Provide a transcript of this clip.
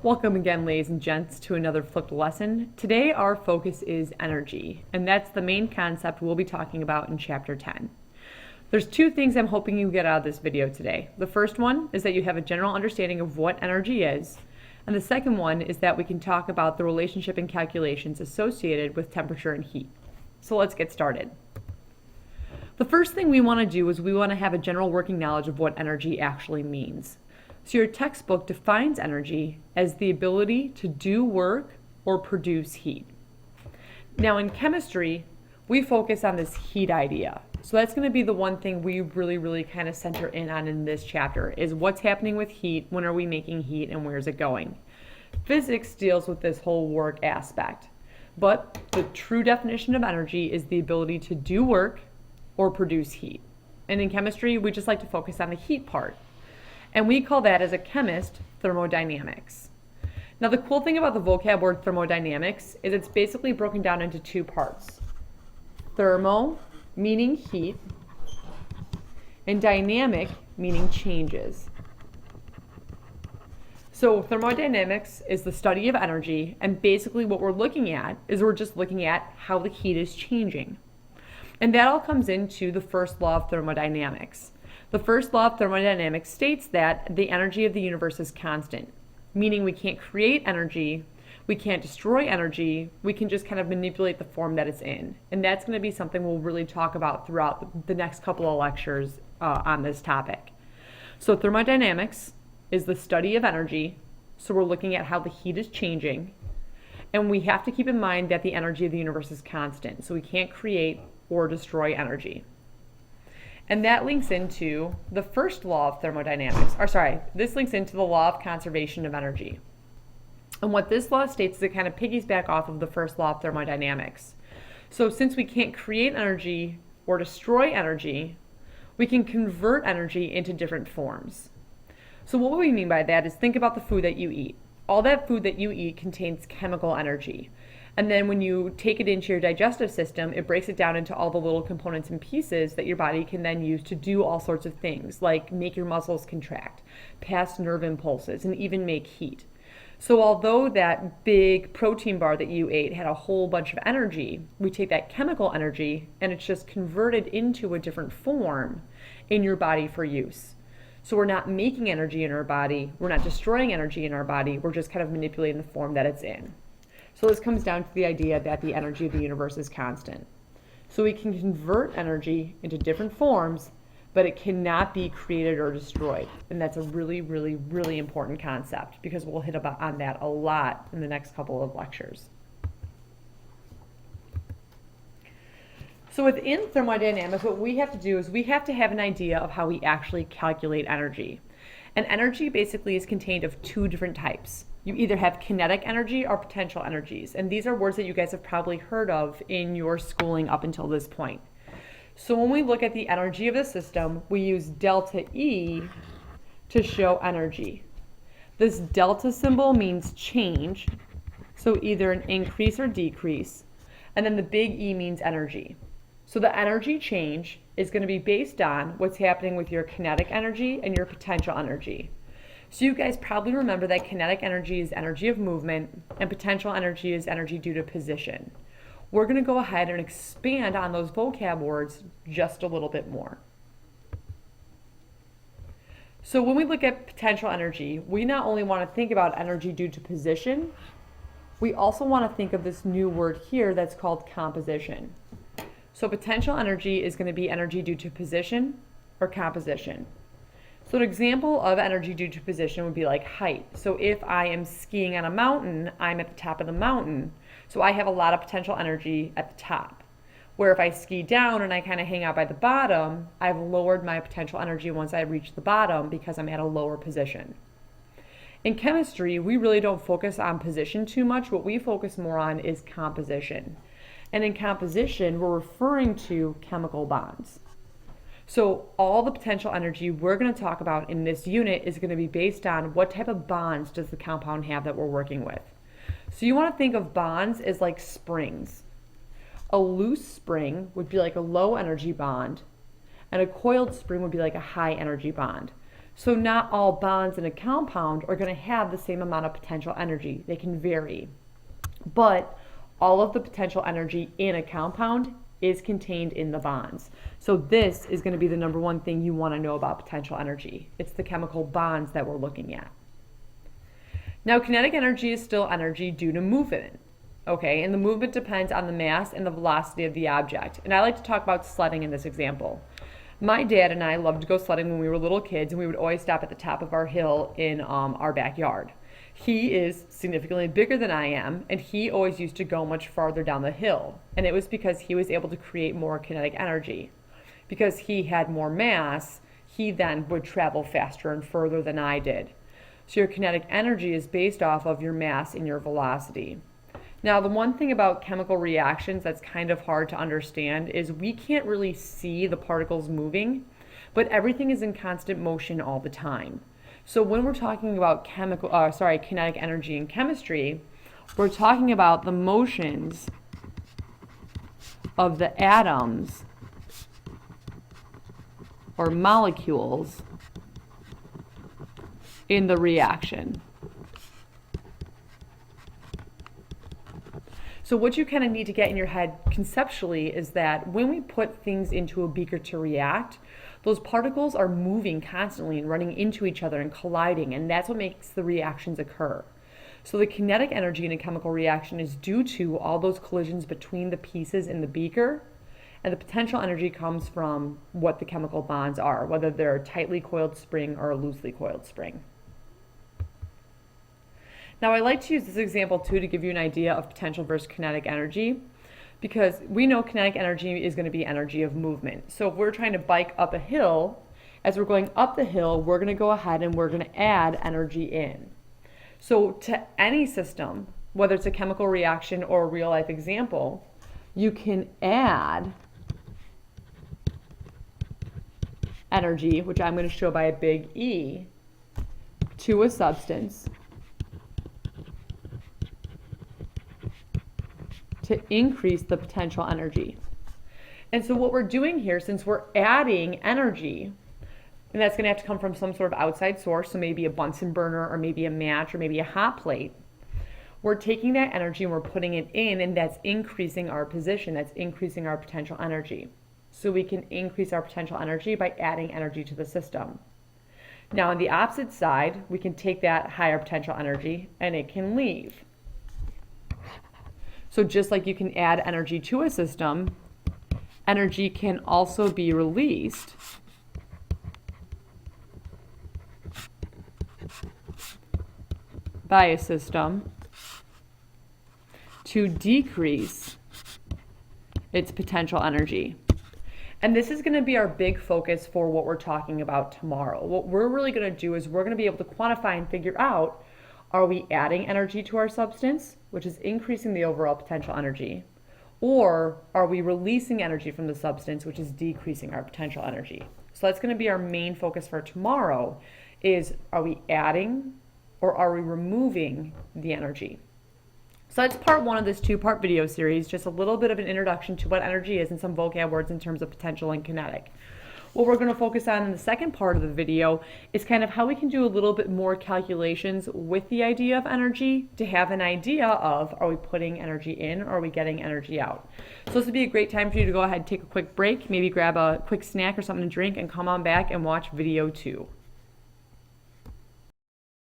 Welcome again, ladies and gents, to another flipped lesson. Today our focus is energy, and that's the main concept we'll be talking about in chapter 10. There's two things I'm hoping you get out of this video today. The first one is that you have a general understanding of what energy is, and the second one is that we can talk about the relationship and calculations associated with temperature and heat. So let's get started. The first thing we want to do is we want to have a general working knowledge of what energy actually means. So your textbook defines energy as the ability to do work or produce heat. Now in chemistry, we focus on this heat idea. So that's going to be the one thing we really kind of center in on in this chapter is what's happening with heat, when are we making heat, and where's it going. Physics deals with this whole work aspect. But the true definition of energy is the ability to do work or produce heat. And in chemistry, we just like to focus on the heat part. And we call that, as a chemist, thermodynamics. Now the cool thing about the vocab word thermodynamics is it's basically broken down into two parts. Thermo, meaning heat, and dynamic, meaning changes. So thermodynamics is the study of energy, and basically what we're looking at is we're just looking at how the heat is changing. And that all comes into the first law of thermodynamics. The first law of thermodynamics states that the energy of the universe is constant, meaning we can't create energy, we can't destroy energy, we can just kind of manipulate the form that it's in. And that's going to be something we'll really talk about throughout the next couple of lectures on this topic. So thermodynamics is the study of energy, so we're looking at how the heat is changing, and we have to keep in mind that the energy of the universe is constant, so we can't create or destroy energy. And that links into the first law of thermodynamics. This links into the law of conservation of energy. And what this law states is it kind of piggybacks off of the first law of thermodynamics. So since we can't create energy or destroy energy, we can convert energy into different forms. So what we mean by that is think about the food that you eat. All that food that you eat contains chemical energy. And then when you take it into your digestive system, it breaks it down into all the little components and pieces that your body can then use to do all sorts of things, like make your muscles contract, pass nerve impulses, and even make heat. So although that big protein bar that you ate had a whole bunch of energy, we take that chemical energy and it's just converted into a different form in your body for use. So we're not making energy in our body, we're not destroying energy in our body, we're just kind of manipulating the form that it's in. So this comes down to the idea that the energy of the universe is constant. So we can convert energy into different forms, but it cannot be created or destroyed. And that's a really important concept because we'll hit on that a lot in the next couple of lectures. So within thermodynamics, what we have to do is we have to have an idea of how we actually calculate energy. And energy basically is contained of two different types. You either have kinetic energy or potential energies. And these are words that you guys have probably heard of in your schooling up until this point. So when we look at the energy of the system, we use delta E to show energy. This delta symbol means change, so either an increase or decrease. And then the big E means energy. So the energy change is going to be based on what's happening with your kinetic energy and your potential energy. So you guys probably remember that kinetic energy is energy of movement and potential energy is energy due to position. We're going to go ahead and expand on those vocab words just a little bit more. So when we look at potential energy, we not only want to think about energy due to position, we also want to think of this new word here that's called composition. So potential energy is going to be energy due to position or composition. So an example of energy due to position would be like height. So if I am skiing on a mountain, I'm at the top of the mountain. So I have a lot of potential energy at the top. Where if I ski down and I kind of hang out by the bottom, I've lowered my potential energy once I reach the bottom because I'm at a lower position. In chemistry, we really don't focus on position too much. What we focus more on is composition. And in composition, we're referring to chemical bonds. So all the potential energy we're going to talk about in this unit is going to be based on what type of bonds does the compound have that we're working with. So you want to think of bonds as like springs. A loose spring would be like a low energy bond, and a coiled spring would be like a high energy bond. So not all bonds in a compound are going to have the same amount of potential energy. They can vary. But all of the potential energy in a compound is contained in the bonds. So this is going to be the number one thing you want to know about potential energy. It's the chemical bonds that we're looking at. Now, kinetic energy is still energy due to movement. Okay, and the movement depends on the mass and the velocity of the object. And I like to talk about sledding in this example. My dad and I loved to go sledding when we were little kids, and we would always stop at the top of our hill in our backyard. He is significantly bigger than I am, and he always used to go much farther down the hill. And it was because he was able to create more kinetic energy. Because he had more mass, he then would travel faster and further than I did. So your kinetic energy is based off of your mass and your velocity. Now, the one thing about chemical reactions that's kind of hard to understand is we can't really see the particles moving, but everything is in constant motion all the time. So when we're talking about kinetic energy in chemistry, we're talking about the motions of the atoms or molecules in the reaction. So what you kind of need to get in your head conceptually is that when we put things into a beaker to react, those particles are moving constantly and running into each other and colliding, and that's what makes the reactions occur. So the kinetic energy in a chemical reaction is due to all those collisions between the pieces in the beaker, and the potential energy comes from what the chemical bonds are, whether they're a tightly coiled spring or a loosely coiled spring. Now, I like to use this example too to give you an idea of potential versus kinetic energy, because we know kinetic energy is going to be energy of movement. So if we're trying to bike up a hill, as we're going up the hill, we're going to go ahead and we're going to add energy in. So to any system, whether it's a chemical reaction or a real life example, you can add energy, which I'm going to show by a big E, to a substance to increase the potential energy. And so what we're doing here, since we're adding energy, and that's going to have to come from some sort of outside source, so maybe a Bunsen burner or maybe a match or maybe a hot plate, we're taking that energy and we're putting it in, and that's increasing our position, that's increasing our potential energy. So we can increase our potential energy by adding energy to the system. Now on the opposite side, we can take that higher potential energy and it can leave. So just like you can add energy to a system, energy can also be released by a system to decrease its potential energy. And this is going to be our big focus for what we're talking about tomorrow. What we're really going to do is we're going to be able to quantify and figure out, are we adding energy to our substance, which is increasing the overall potential energy, or are we releasing energy from the substance, which is decreasing our potential energy? So that's going to be our main focus for tomorrow, is are we adding or are we removing the energy? So that's part one of this two-part video series, just a little bit of an introduction to what energy is and some vocab words in terms of potential and kinetic. What we're going to focus on in the second part of the video is kind of how we can do a little bit more calculations with the idea of energy to have an idea of, are we putting energy in or are we getting energy out? So this would be a great time for you to go ahead and take a quick break, maybe grab a quick snack or something to drink and come on back and watch video 2.